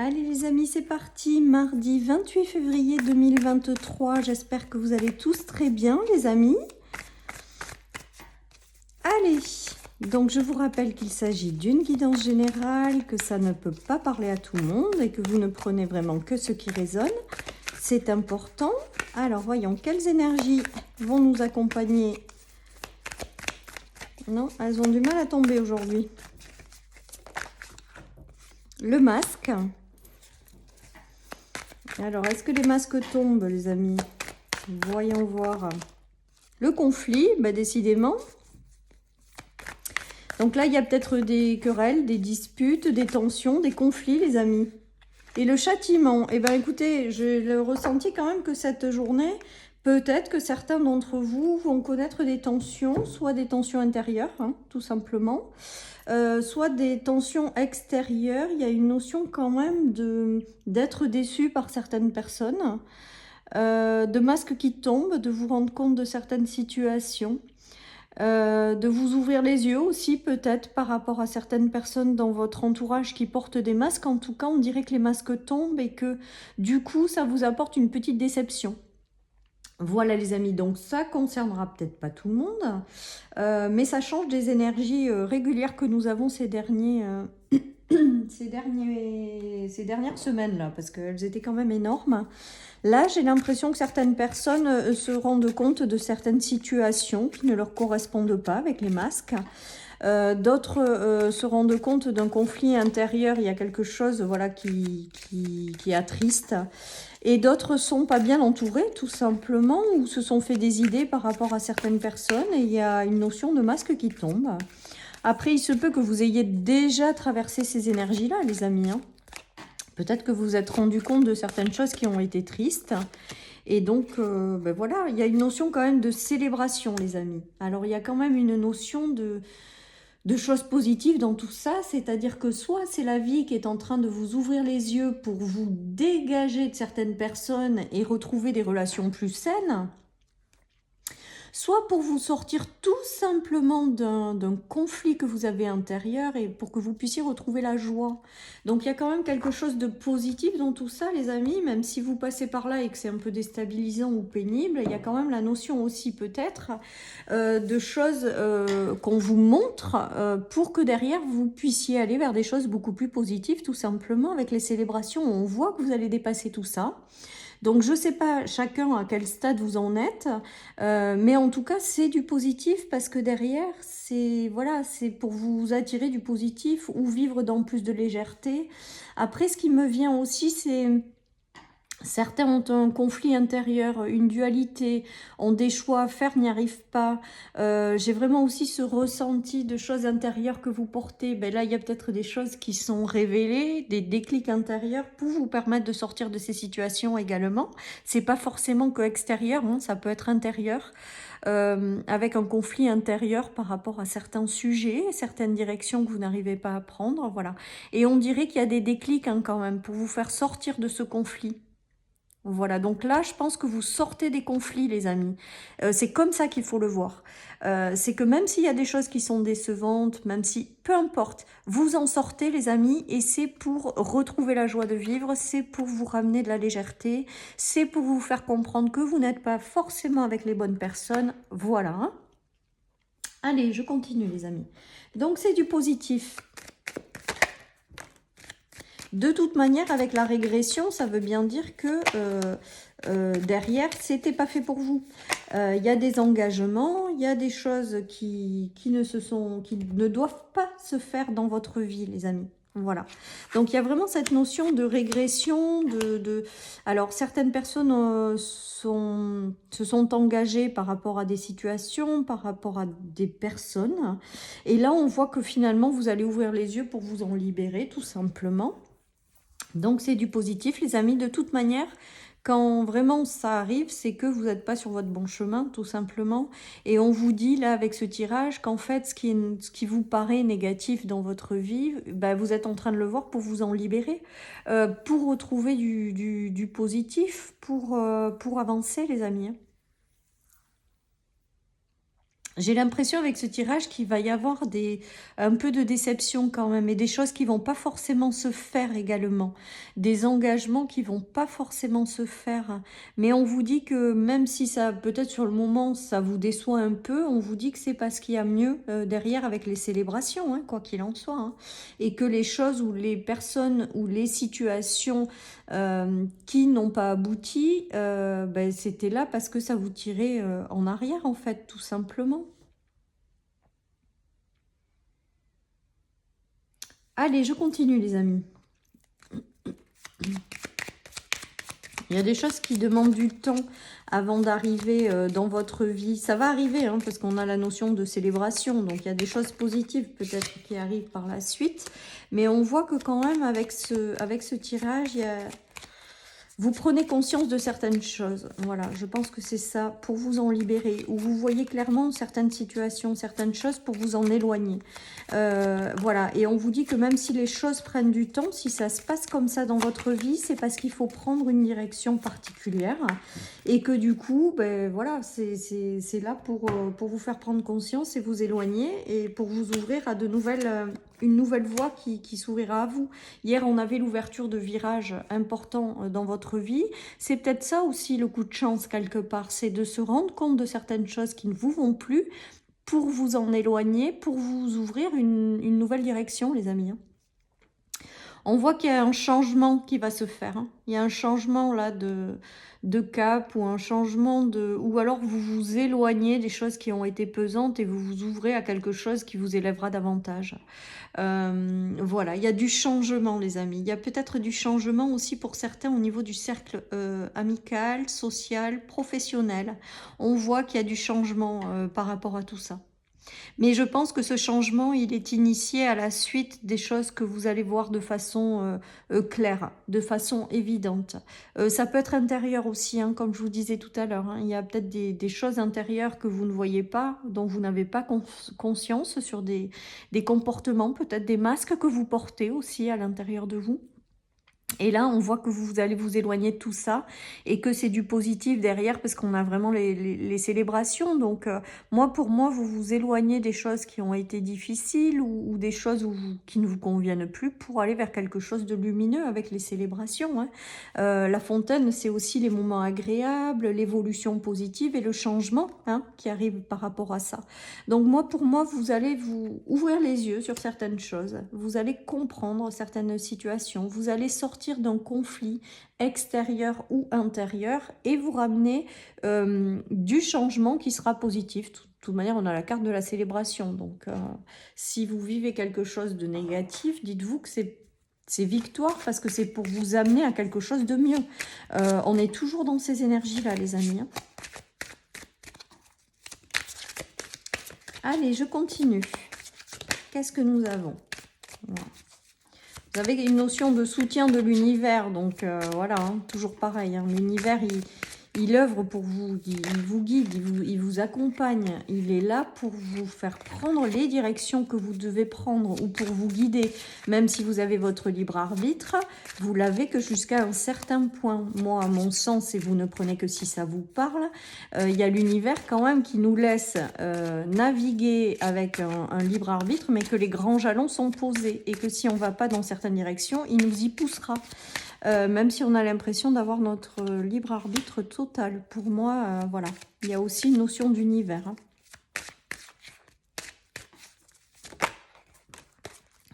Allez les amis, c'est parti, mardi 28 février 2023. J'espère que vous allez tous très bien les amis. Allez, donc je vous rappelle qu'il s'agit d'une guidance générale, que ça ne peut pas parler à tout le monde et que vous ne prenez vraiment que ce qui résonne. C'est important. Alors voyons, quelles énergies vont nous accompagner? Non, elles ont du mal à tomber aujourd'hui. Le masque. Alors, est-ce que les masques tombent, les amis? Voyons voir. Le conflit, bah, décidément. Donc là, il y a peut-être des querelles, des disputes, des tensions, des conflits, les amis. Et le châtiment, eh bien, écoutez, j'ai le ressenti quand même que cette journée, peut-être que certains d'entre vous vont connaître des tensions, soit des tensions intérieures, hein, tout simplement, soit des tensions extérieures. Il y a une notion quand même d'être déçu par certaines personnes, de masques qui tombent, de vous rendre compte de certaines situations, de vous ouvrir les yeux aussi peut-être par rapport à certaines personnes dans votre entourage qui portent des masques. En tout cas, on dirait que les masques tombent et que du coup, ça vous apporte une petite déception. Voilà les amis, donc ça concernera peut-être pas tout le monde, mais ça change des énergies régulières que nous avons ces dernières semaines là, parce qu'elles étaient quand même énormes. Là, j'ai l'impression que certaines personnes se rendent compte de certaines situations qui ne leur correspondent pas avec les masques. D'autres se rendent compte d'un conflit intérieur, il y a quelque chose voilà, qui attriste. Et d'autres sont pas bien entourés, tout simplement, ou se sont fait des idées par rapport à certaines personnes, et il y a une notion de masque qui tombe. Après, il se peut que vous ayez déjà traversé ces énergies-là, les amis, hein. Peut-être que vous vous êtes rendu compte de certaines choses qui ont été tristes. Et donc, ben voilà, il y a une notion quand même de célébration, les amis. Alors, il y a quand même une notion de choses positives dans tout ça, c'est-à-dire que soit c'est la vie qui est en train de vous ouvrir les yeux pour vous dégager de certaines personnes et retrouver des relations plus saines, soit pour vous sortir tout simplement d'un conflit que vous avez intérieur et pour que vous puissiez retrouver la joie. Donc il y a quand même quelque chose de positif dans tout ça, les amis, même si vous passez par là et que c'est un peu déstabilisant ou pénible, il y a quand même la notion aussi peut-être de choses qu'on vous montre pour que derrière vous puissiez aller vers des choses beaucoup plus positives, tout simplement. Avec les célébrations, on voit que vous allez dépasser tout ça. Donc je ne sais pas chacun à quel stade vous en êtes, mais en tout cas c'est du positif parce que derrière c'est voilà, c'est pour vous attirer du positif ou vivre dans plus de légèreté. Après ce qui me vient aussi c'est certains ont un conflit intérieur, une dualité, ont des choix à faire, n'y arrivent pas. J'ai vraiment aussi ce ressenti de choses intérieures que vous portez. Ben là, il y a peut-être des choses qui sont révélées, des déclics intérieurs pour vous permettre de sortir de ces situations également. C'est pas forcément que extérieur, hein, ça peut être intérieur. Avec un conflit intérieur par rapport à certains sujets, certaines directions que vous n'arrivez pas à prendre, voilà. Et on dirait qu'il y a des déclics hein, quand même pour vous faire sortir de ce conflit. Voilà, donc là, je pense que vous sortez des conflits, les amis. C'est comme ça qu'il faut le voir. C'est que même s'il y a des choses qui sont décevantes, même si, peu importe, vous en sortez, les amis, et c'est pour retrouver la joie de vivre, c'est pour vous ramener de la légèreté, c'est pour vous faire comprendre que vous n'êtes pas forcément avec les bonnes personnes. Voilà. Hein. Allez, je continue, les amis. Donc, c'est du positif. De toute manière, avec la régression, ça veut bien dire que derrière, c'était pas fait pour vous. Il y a des engagements, il y a des choses qui ne doivent pas se faire dans votre vie, les amis. Voilà. Donc, il y a vraiment cette notion de régression. Alors, certaines personnes se sont engagées par rapport à des situations, par rapport à des personnes. Et là, on voit que finalement, vous allez ouvrir les yeux pour vous en libérer, tout simplement. Donc c'est du positif les amis, de toute manière, quand vraiment ça arrive, c'est que vous n'êtes pas sur votre bon chemin tout simplement. Et on vous dit là avec ce tirage qu'en fait ce qui vous paraît négatif dans votre vie, bah, vous êtes en train de le voir pour vous en libérer, pour retrouver du positif, pour avancer les amis. J'ai l'impression avec ce tirage qu'il va y avoir un peu de déception quand même et des choses qui vont pas forcément se faire également. Des engagements qui vont pas forcément se faire. Mais on vous dit que même si ça, peut-être sur le moment, ça vous déçoit un peu, on vous dit que c'est parce qu'il y a mieux derrière avec les célébrations, hein, quoi qu'il en soit. Hein. Et que les choses ou les personnes ou les situations qui n'ont pas abouti, ben, c'était là parce que ça vous tirait en arrière en fait, tout simplement. Allez, je continue les amis. Il y a des choses qui demandent du temps avant d'arriver dans votre vie. Ça va arriver, hein, parce qu'on a la notion de célébration. Donc, il y a des choses positives peut-être qui arrivent par la suite. Mais on voit que quand même, avec ce tirage, vous prenez conscience de certaines choses. Voilà, je pense que c'est ça, pour vous en libérer. Ou vous voyez clairement certaines situations, certaines choses pour vous en éloigner. Voilà, et on vous dit que même si les choses prennent du temps, si ça se passe comme ça dans votre vie, c'est parce qu'il faut prendre une direction particulière. Et que du coup, ben, voilà, c'est là pour vous faire prendre conscience et vous éloigner. Et pour vous ouvrir à une nouvelle voie qui s'ouvrira à vous. Hier, on avait l'ouverture de virages importants dans votre vie. C'est peut-être ça aussi le coup de chance quelque part. C'est de se rendre compte de certaines choses qui ne vous vont plus pour vous en éloigner, pour vous ouvrir une nouvelle direction, les amis. On voit qu'il y a un changement qui va se faire. Hein. Il y a un changement là de cap ou un changement de... Ou alors vous vous éloignez des choses qui ont été pesantes et vous vous ouvrez à quelque chose qui vous élèvera davantage. Voilà, il y a du changement les amis. Il y a peut-être du changement aussi pour certains au niveau du cercle amical, social, professionnel. On voit qu'il y a du changement par rapport à tout ça. Mais je pense que ce changement, il est initié à la suite des choses que vous allez voir de façon claire, de façon évidente. Ça peut être intérieur aussi, hein, comme je vous disais tout à l'heure. Hein. Il y a peut-être des choses intérieures que vous ne voyez pas, dont vous n'avez pas conscience sur des comportements, peut-être des masques que vous portez aussi à l'intérieur de vous. Et là, on voit que vous allez vous éloigner de tout ça et que c'est du positif derrière parce qu'on a vraiment les célébrations. Donc, pour moi, vous vous éloignez des choses qui ont été difficiles ou des choses qui ne vous conviennent plus pour aller vers quelque chose de lumineux avec les célébrations. Hein. La fontaine, c'est aussi les moments agréables, l'évolution positive et le changement hein, qui arrive par rapport à ça. Donc, pour moi, vous allez vous ouvrir les yeux sur certaines choses. Vous allez comprendre certaines situations. Vous allez sortir d'un conflit extérieur ou intérieur et vous ramener du changement qui sera positif. De toute manière, on a la carte de la célébration. Donc, si vous vivez quelque chose de négatif, dites-vous que c'est victoire parce que c'est pour vous amener à quelque chose de mieux. On est toujours dans ces énergies-là, les amis. Hein. Allez, je continue. Qu'est-ce que nous avons? Voilà. Vous avez une notion de soutien de l'univers, donc voilà, hein, toujours pareil. Hein, l'univers, il œuvre pour vous, il vous guide, il vous accompagne. Il est là pour vous faire prendre les directions que vous devez prendre ou pour vous guider. Même si vous avez votre libre arbitre, vous l'avez que jusqu'à un certain point. Moi, à mon sens, et vous ne prenez que si ça vous parle, il y a l'univers quand même qui nous laisse naviguer avec un libre arbitre, mais que les grands jalons sont posés et que si on ne va pas dans certaines directions, il nous y poussera. Même si on a l'impression d'avoir notre libre arbitre total. Pour moi, voilà, il y a aussi une notion d'univers. Hein.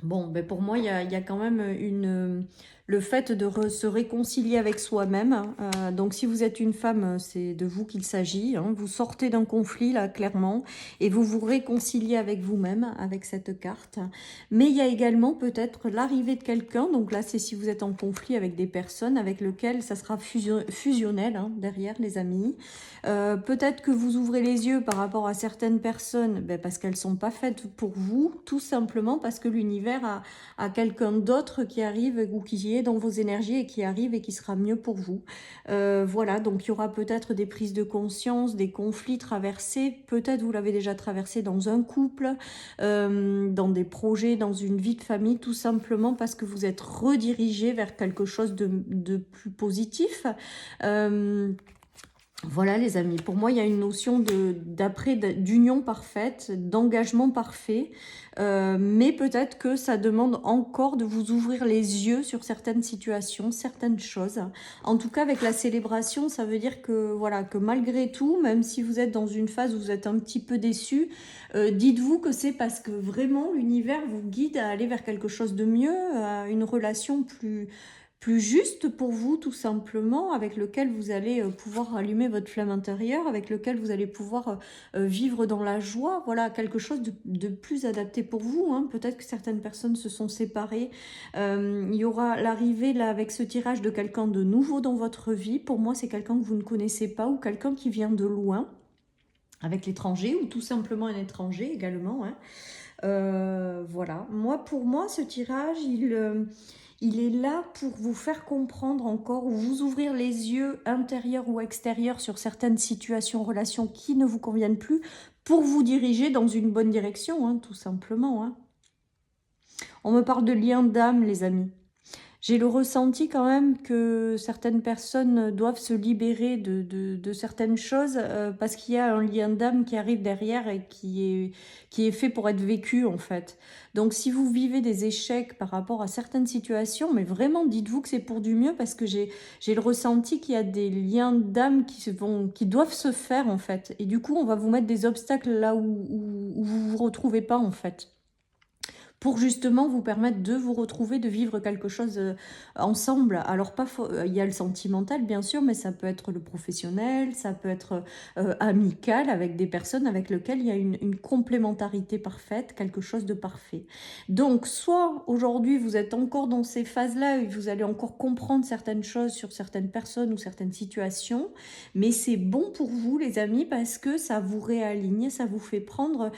Bon, ben pour moi, il y a quand même le fait de se réconcilier avec soi-même. Donc, si vous êtes une femme, c'est de vous qu'il s'agit. Hein. Vous sortez d'un conflit, là, clairement, et vous vous réconciliez avec vous-même, avec cette carte. Mais il y a également peut-être l'arrivée de quelqu'un. Donc là, c'est si vous êtes en conflit avec des personnes avec lesquelles ça sera fusionnel, hein, derrière, les amis. Peut-être que vous ouvrez les yeux par rapport à certaines personnes, ben parce qu'elles ne sont pas faites pour vous, tout simplement parce que l'univers a quelqu'un d'autre qui arrive ou qui est dans vos énergies et qui arrive et qui sera mieux pour vous. Voilà, donc il y aura peut-être des prises de conscience, des conflits traversés, peut-être vous l'avez déjà traversé dans un couple, dans des projets, dans une vie de famille, tout simplement parce que vous êtes redirigé vers quelque chose de plus positif. Voilà les amis, pour moi il y a une notion d'union parfaite, d'engagement parfait, mais peut-être que ça demande encore de vous ouvrir les yeux sur certaines situations, certaines choses. En tout cas avec la célébration, ça veut dire que voilà, que malgré tout, même si vous êtes dans une phase où vous êtes un petit peu déçu, dites-vous que c'est parce que vraiment l'univers vous guide à aller vers quelque chose de mieux, à une relation plus juste pour vous, tout simplement, avec lequel vous allez pouvoir allumer votre flamme intérieure, avec lequel vous allez pouvoir vivre dans la joie. Voilà, quelque chose de plus adapté pour vous. Hein. Peut-être que certaines personnes se sont séparées. Il y aura l'arrivée, là, avec ce tirage de quelqu'un de nouveau dans votre vie. Pour moi, c'est quelqu'un que vous ne connaissez pas ou quelqu'un qui vient de loin, avec l'étranger, ou tout simplement un étranger également. Hein. Voilà. Pour moi, ce tirage, il est là pour vous faire comprendre encore ou vous ouvrir les yeux intérieurs ou extérieurs sur certaines situations, relations qui ne vous conviennent plus pour vous diriger dans une bonne direction, hein, tout simplement. Hein. On me parle de lien d'âme, les amis. J'ai le ressenti quand même que certaines personnes doivent se libérer de certaines choses parce qu'il y a un lien d'âme qui arrive derrière et qui est fait pour être vécu en fait. Donc si vous vivez des échecs par rapport à certaines situations, mais vraiment dites-vous que c'est pour du mieux parce que j'ai le ressenti qu'il y a des liens d'âme qui doivent se faire en fait. Et du coup on va vous mettre des obstacles là où vous vous retrouvez pas en fait, pour justement vous permettre de vous retrouver, de vivre quelque chose ensemble. Alors, il y a le sentimental, bien sûr, mais ça peut être le professionnel, ça peut être amical, avec des personnes avec lesquelles il y a une complémentarité parfaite, quelque chose de parfait. Donc, soit aujourd'hui, vous êtes encore dans ces phases-là, et vous allez encore comprendre certaines choses sur certaines personnes ou certaines situations, mais c'est bon pour vous, les amis, parce que ça vous réaligne, ça vous fait prendre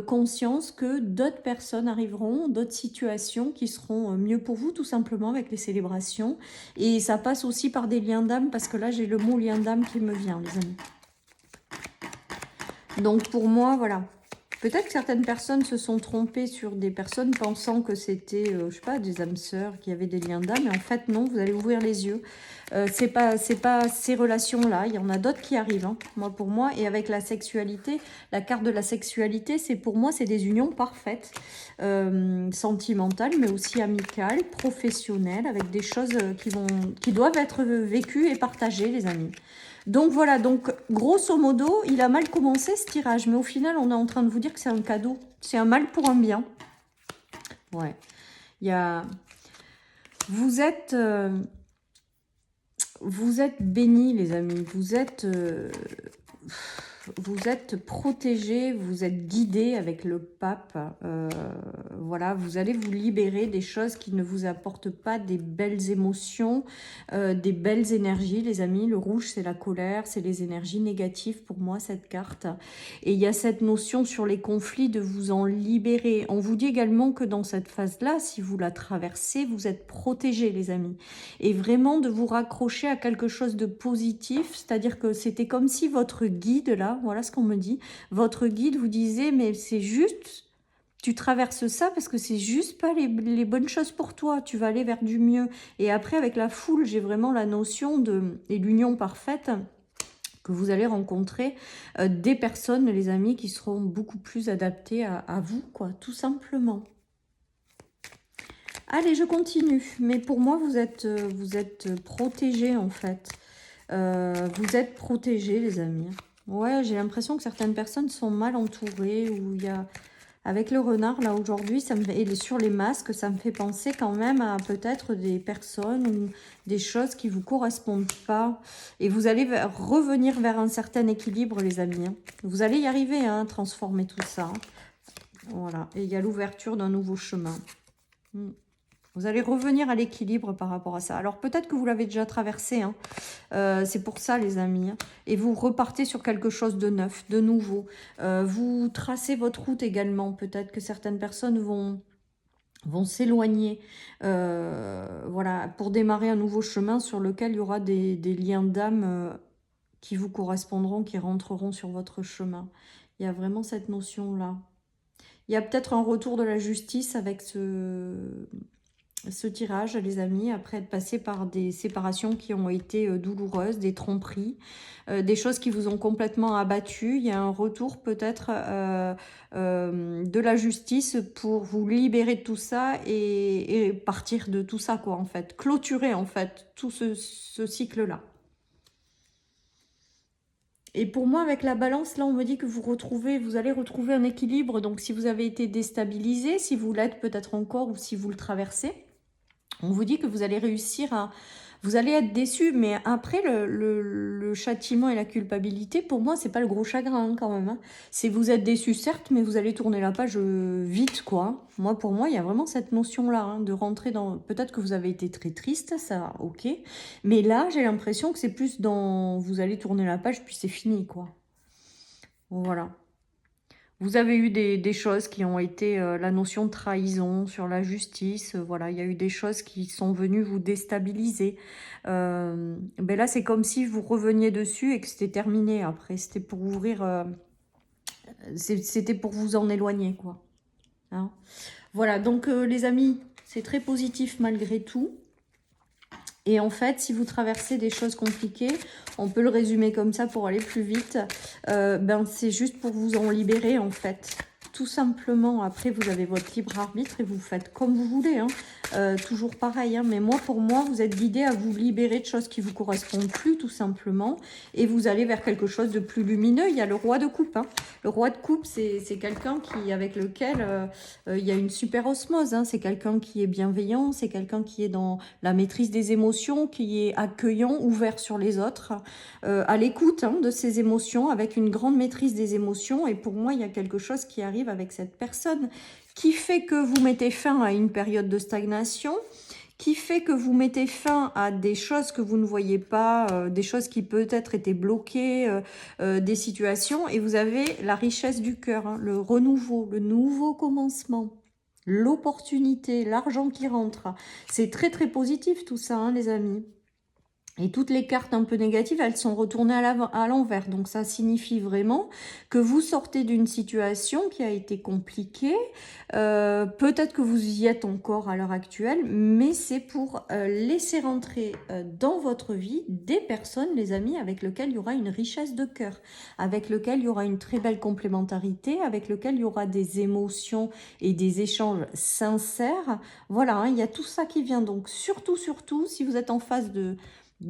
conscience que d'autres personnes arriveront, d'autres situations qui seront mieux pour vous, tout simplement, avec les célébrations. Et ça passe aussi par des liens d'âme, parce que là, j'ai le mot lien d'âme qui me vient, les amis. Donc, pour moi, voilà. Peut-être que certaines personnes se sont trompées sur des personnes pensant que c'était, je sais pas, des âmes sœurs qui avaient des liens d'âme. Et en fait, non, vous allez ouvrir les yeux. C'est pas ces relations-là. Il y en a d'autres qui arrivent, hein, pour moi. Et avec la sexualité, la carte de la sexualité, pour moi, c'est des unions parfaites, sentimentales, mais aussi amicales, professionnelles, avec des choses qui doivent être vécues et partagées, les amis. Donc voilà, donc grosso modo, il a mal commencé ce tirage, mais au final, on est en train de vous dire que c'est un cadeau. C'est un mal pour un bien. Ouais. Il y a... Vous êtes bénis, les amis. Vous êtes protégés, vous êtes guidés avec le pape. Voilà, vous allez vous libérer des choses qui ne vous apportent pas des belles émotions, des belles énergies, les amis. Le rouge, c'est la colère, c'est les énergies négatives pour moi, cette carte. Et il y a cette notion sur les conflits de vous en libérer. On vous dit également que dans cette phase-là, si vous la traversez, vous êtes protégés, les amis. Et vraiment de vous raccrocher à quelque chose de positif, c'est-à-dire que c'était comme si votre guide, là, voilà ce qu'on me dit, votre guide vous disait, mais c'est juste, tu traverses ça parce que c'est juste pas les bonnes choses pour toi, tu vas aller vers du mieux. Et après, avec la foule, j'ai vraiment la notion et l'union parfaite, que vous allez rencontrer des personnes, les amis, qui seront beaucoup plus adaptées à vous, quoi, tout simplement. Allez, je continue. Mais pour moi, vous êtes protégés, en fait. Vous êtes protégés, les amis. Ouais, j'ai l'impression que certaines personnes sont mal entourées. Où il y a... Avec le renard, là, aujourd'hui, et sur les masques, ça me fait penser quand même à peut-être des personnes ou des choses qui ne vous correspondent pas. Et vous allez revenir vers un certain équilibre, les amis. Hein. Vous allez y arriver, hein, transformer tout ça. Voilà. Et il y a l'ouverture d'un nouveau chemin. Vous allez revenir à l'équilibre par rapport à ça. Alors peut-être que vous l'avez déjà traversé, hein. C'est pour ça les amis. Hein. Et vous repartez sur quelque chose de neuf, de nouveau. Vous tracez votre route également. Peut-être que certaines personnes vont s'éloigner, voilà, pour démarrer un nouveau chemin sur lequel il y aura des liens d'âme qui vous correspondront, qui rentreront sur votre chemin. Il y a vraiment cette notion-là. Il y a peut-être un retour de la justice avec ce tirage, les amis, après être passé par des séparations qui ont été douloureuses, des tromperies, des choses qui vous ont complètement abattu. Il y a un retour peut-être de la justice pour vous libérer de tout ça et partir de tout ça, quoi, en fait. Clôturer, en fait, tout ce cycle-là. Et pour moi, avec la balance, là, on me dit que vous allez retrouver un équilibre. Donc, si vous avez été déstabilisé, si vous l'êtes peut-être encore ou si vous le traversez, on vous dit que vous allez réussir à... Vous allez être déçu, mais après, le châtiment et la culpabilité, pour moi, c'est pas le gros chagrin hein, quand même. Hein. C'est vous êtes déçu, certes, mais vous allez tourner la page vite, quoi. Moi, pour moi, il y a vraiment cette notion-là, hein, de rentrer dans... Peut-être que vous avez été très triste, ça, ok. Mais là, j'ai l'impression que c'est plus dans... Vous allez tourner la page, puis c'est fini, quoi. Voilà. Vous avez eu des choses qui ont été la notion de trahison sur la justice. Voilà, il y a eu des choses qui sont venues vous déstabiliser. Ben là, c'est comme si vous reveniez dessus et que c'était terminé. Après, c'était pour ouvrir... c'était pour vous en éloigner, quoi. Hein, voilà, donc les amis, c'est très positif malgré tout. Et en fait, si vous traversez des choses compliquées, on peut le résumer comme ça pour aller plus vite, ben c'est juste pour vous en libérer en fait. Tout simplement, après vous avez votre libre arbitre et vous faites comme vous voulez. Hein. Toujours pareil, hein. Mais moi, pour moi, vous êtes guidé à vous libérer de choses qui ne vous correspondent plus tout simplement. Et vous allez vers quelque chose de plus lumineux. Il y a le roi de coupe. Hein. Le roi de coupe, c'est quelqu'un avec lequel il y a une super osmose. Hein. C'est quelqu'un qui est bienveillant, c'est quelqu'un qui est dans la maîtrise des émotions, qui est accueillant, ouvert sur les autres, à l'écoute hein, de ses émotions, avec une grande maîtrise des émotions. Et pour moi, il y a quelque chose qui arrive avec cette personne qui fait que vous mettez fin à une période de stagnation, qui fait que vous mettez fin à des choses que vous ne voyez pas, des choses qui peut-être étaient bloquées, des situations, et vous avez la richesse du cœur, hein, le renouveau, le nouveau commencement, l'opportunité, l'argent qui rentre. C'est très très positif tout ça, hein, les amis. Et toutes les cartes un peu négatives, elles sont retournées à l'envers. Donc ça signifie vraiment que vous sortez d'une situation qui a été compliquée. Peut-être que vous y êtes encore à l'heure actuelle, mais c'est pour laisser rentrer dans votre vie des personnes, les amis, avec lesquelles il y aura une richesse de cœur, avec lesquelles il y aura une très belle complémentarité, avec lesquelles il y aura des émotions et des échanges sincères. Voilà, hein, il y a tout ça qui vient. Donc surtout, si vous êtes en phase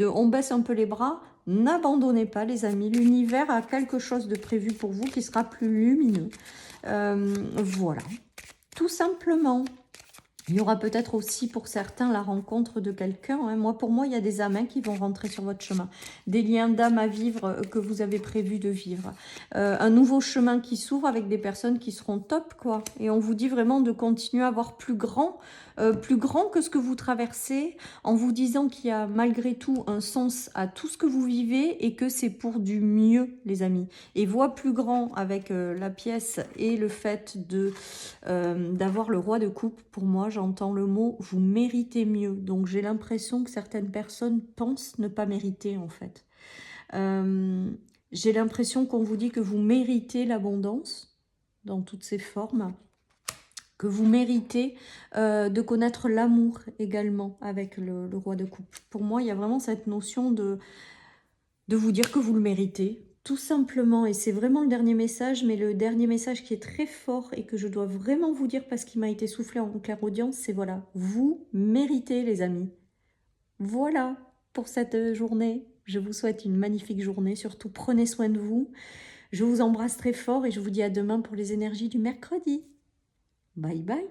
on baisse un peu les bras, n'abandonnez pas les amis, l'univers a quelque chose de prévu pour vous qui sera plus lumineux. Voilà, tout simplement. Il y aura peut-être aussi pour certains la rencontre de quelqu'un. Hein. Pour moi, il y a des âmes qui vont rentrer sur votre chemin. Des liens d'âme à vivre que vous avez prévu de vivre. Un nouveau chemin qui s'ouvre avec des personnes qui seront top, quoi. Et on vous dit vraiment de continuer à voir plus grand que ce que vous traversez, en vous disant qu'il y a malgré tout un sens à tout ce que vous vivez et que c'est pour du mieux, les amis. Et voir plus grand avec la pièce et le fait d'avoir le roi de coupe, pour moi, j'entends le mot « vous méritez mieux ». Donc j'ai l'impression que certaines personnes pensent ne pas mériter en fait. J'ai l'impression qu'on vous dit que vous méritez l'abondance dans toutes ses formes, que vous méritez de connaître l'amour également avec le roi de coupe. Pour moi, il y a vraiment cette notion de vous dire que vous le méritez, tout simplement. Et c'est vraiment le dernier message, mais le dernier message qui est très fort et que je dois vraiment vous dire parce qu'il m'a été soufflé en clairaudience, c'est voilà, vous méritez les amis. Voilà pour cette journée. Je vous souhaite une magnifique journée. Surtout, prenez soin de vous. Je vous embrasse très fort et je vous dis à demain pour les énergies du mercredi. Bye bye.